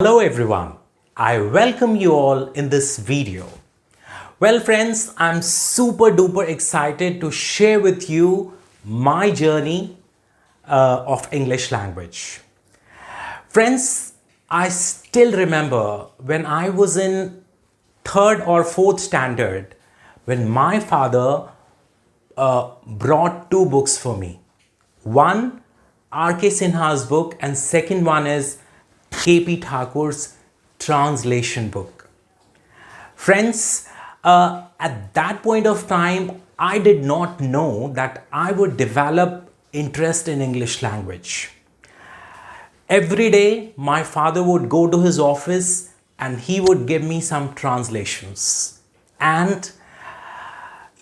Hello everyone, I welcome you all in this video. Well friends, I'm super duper excited to share with you my journey of English language. Friends, I still remember when I was in third or fourth standard when my father brought two books for me. One, R.K. Sinha's book, and second one is K.P. Thakur's translation book. Friends, at that point of time, I did not know that I would develop interest in English language. Every day, my father would go to his office and he would give me some translations. And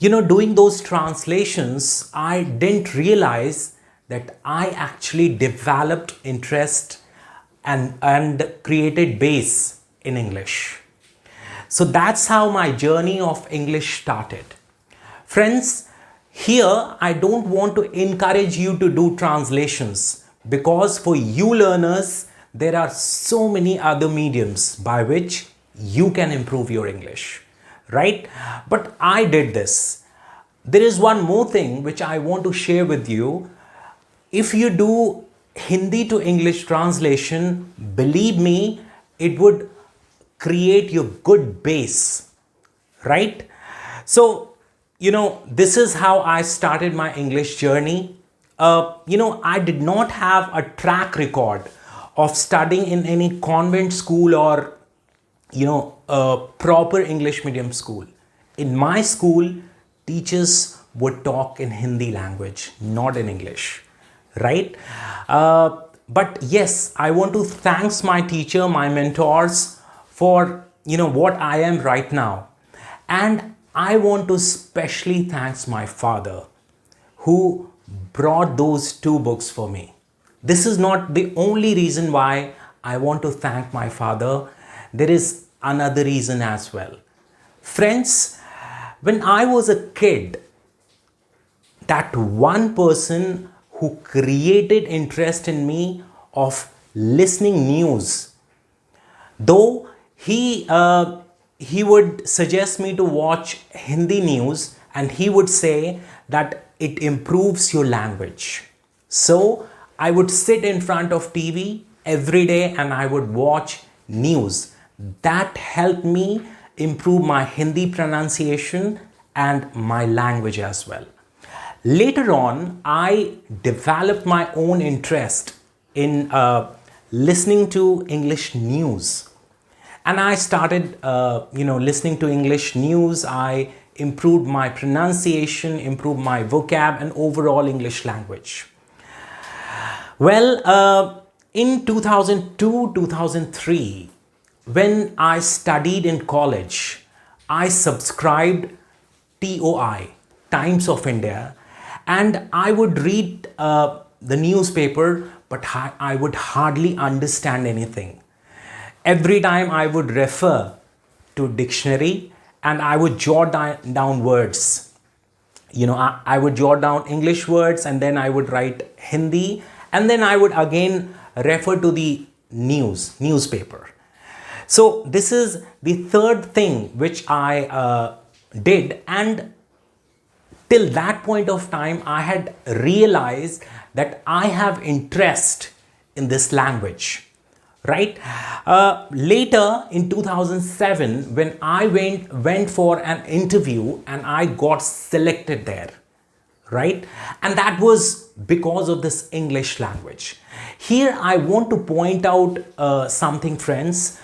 doing those translations, I didn't realize that I actually developed interest and created base in English. So that's how my journey of English started. Friends, here I don't want to encourage you to do translations because for you learners, there are so many other mediums by which you can improve your English, right? But I did this. There is one more thing which I want to share with you. If you do Hindi to English translation, believe me, it would create your good base, right? So, this is how I started my English journey. I did not have a track record of studying in any convent school or, a proper English medium school. In my school, teachers would talk in Hindi language, not in English. Right? But yes, I want to thank my teacher, my mentors for, what I am right now. And I want to especially thank my father who brought those two books for me. This is not the only reason why I want to thank my father. There is another reason as well. Friends, when I was a kid, that one person who created interest in me of listening news. Though he would suggest me to watch Hindi news and he would say that it improves your language. So I would sit in front of TV every day and I would watch news. That helped me improve my Hindi pronunciation and my language as well. Later on, I developed my own interest in listening to English news. And I started, listening to English news. I improved my pronunciation, improved my vocab and overall English language. Well, in 2002, 2003, when I studied in college, I subscribed TOI, Times of India, and I would read the newspaper, but I would hardly understand anything. Every time I would refer to dictionary and I would jot down words. I would jot down English words and then I would write Hindi and then I would again refer to the newspaper. So this is the third thing which I did, and till that point of time, I had realized that I have interest in this language, right? Later in 2007, when I went for an interview and I got selected there, right? And that was because of this English language. Here I want to point out something, friends.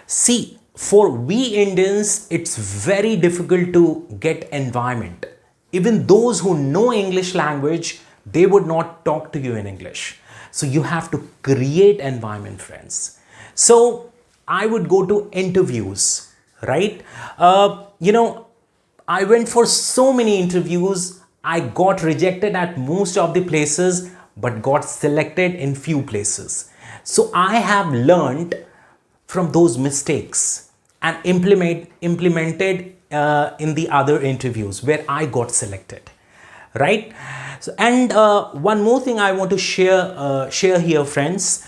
See, for we Indians, it's very difficult to get environment. Even those who know English language, they would not talk to you in English. So you have to create environment, friends. So I would go to interviews, right? I went for so many interviews. I got rejected at most of the places, but got selected in few places. So I have learned from those mistakes and implemented in the other interviews where I got selected, right? So, and one more thing I want to share here, friends.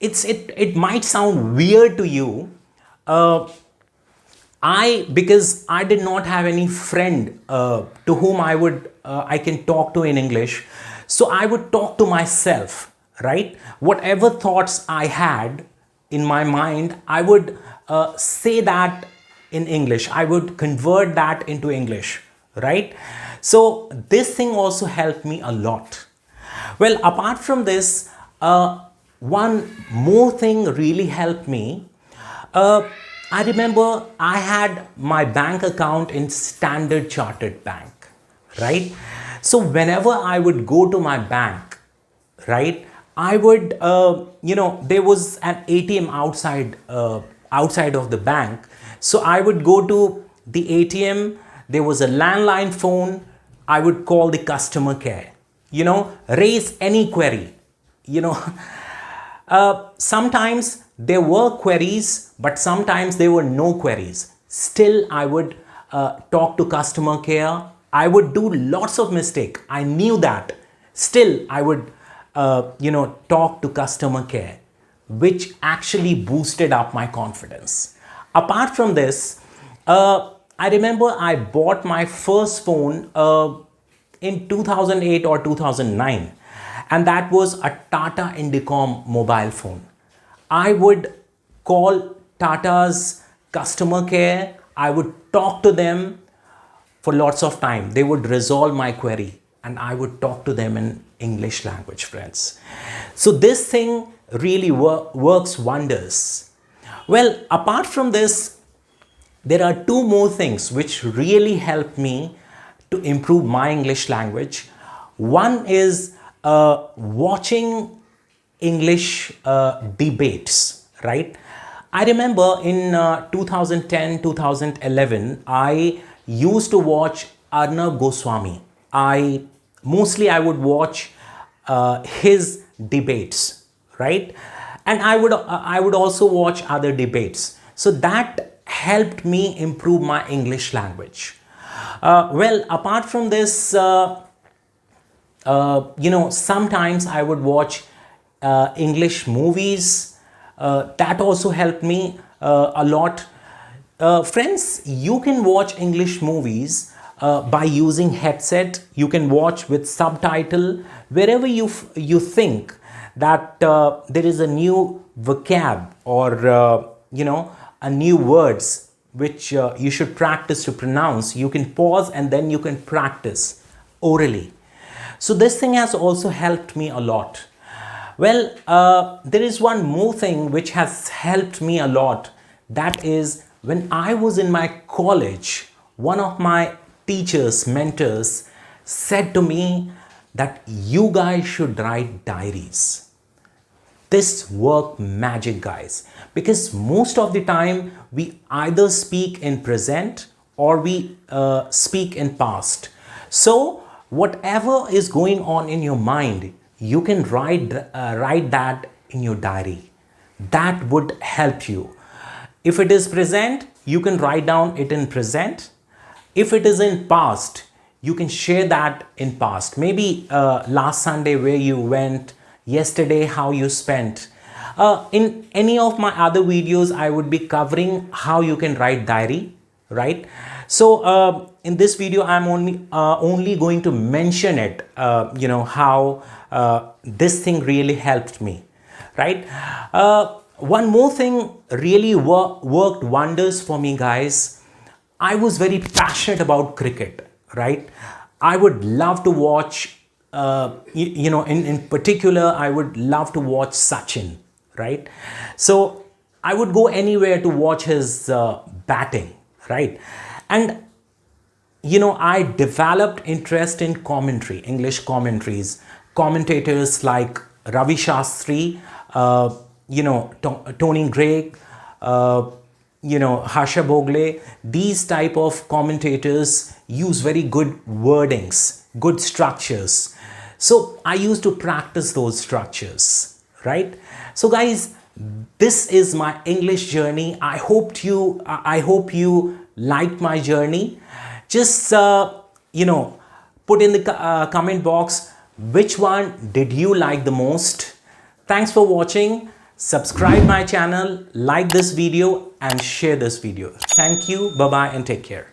it might sound weird to you. uh, because I did not have any friend to whom I can talk to in English, so I would talk to myself, right? Whatever thoughts I had in my mind, I would say that in English. I would convert that into English, right? So this thing also helped me a lot. Well, apart from this, one more thing really helped me. Uh, I remember I had my bank account in Standard Chartered Bank, right? So whenever I would go to my bank, right, I would, there was an ATM outside of the bank. So I would go to the ATM. There was a landline phone. I would call the customer care, raise any query, you know. Sometimes there were queries, but sometimes there were no queries. Still, I would talk to customer care. I would do lots of mistake. I knew that. Still, I would, talk to customer care, which actually boosted up my confidence. Apart from this, I remember I bought my first phone in 2008 or 2009, and that was a Tata Indicom mobile phone. I would call Tata's customer care. I would talk to them for lots of time. They would resolve my query and I would talk to them in English language, friends. So this thing really works wonders. Well, apart from this, there are two more things which really help me to improve my English language. One is watching English debates, right? I remember in 2010, 2011, I used to watch Arnab Goswami. I would watch his debates, right? And I would also watch other debates. So that helped me improve my English language. Well, apart from this, sometimes I would watch English movies. That also helped me a lot. Friends, you can watch English movies by using headset. You can watch with subtitle wherever you think that there is a new vocab or a new words which you should practice to pronounce. You can pause and then you can practice orally. So this thing has also helped me a lot. Well, there is one more thing which has helped me a lot. That is when I was in my college, one of my teachers, mentors said to me that you guys should write diaries. This worked magic, guys, because most of the time we either speak in present or we speak in past. So whatever is going on in your mind, you can write that in your diary. That would help you. If it is present, you can write down it in present. If it is in past, you can share that in past. Maybe last Sunday where you went, yesterday how you spent. In any of my other videos, I would be covering how you can write diary, right? So in this video, I'm only going to mention it, how this thing really helped me, right? One more thing really worked wonders for me, guys. I was very passionate about cricket, right? I would love to watch, in particular, I would love to watch Sachin, right? So I would go anywhere to watch his batting, right? And I developed interest in commentary, English commentaries, commentators like Ravi Shastri, Tony Gregg, Harsha Bogle. These type of commentators use very good wordings, good structures. So I used to practice those structures, right? So guys, this is my English journey. I hope you liked my journey. Just put in the comment box which one did you like the most. Thanks for watching. subscribe my channel, like this video and share this video. Thank you. Bye bye and take care.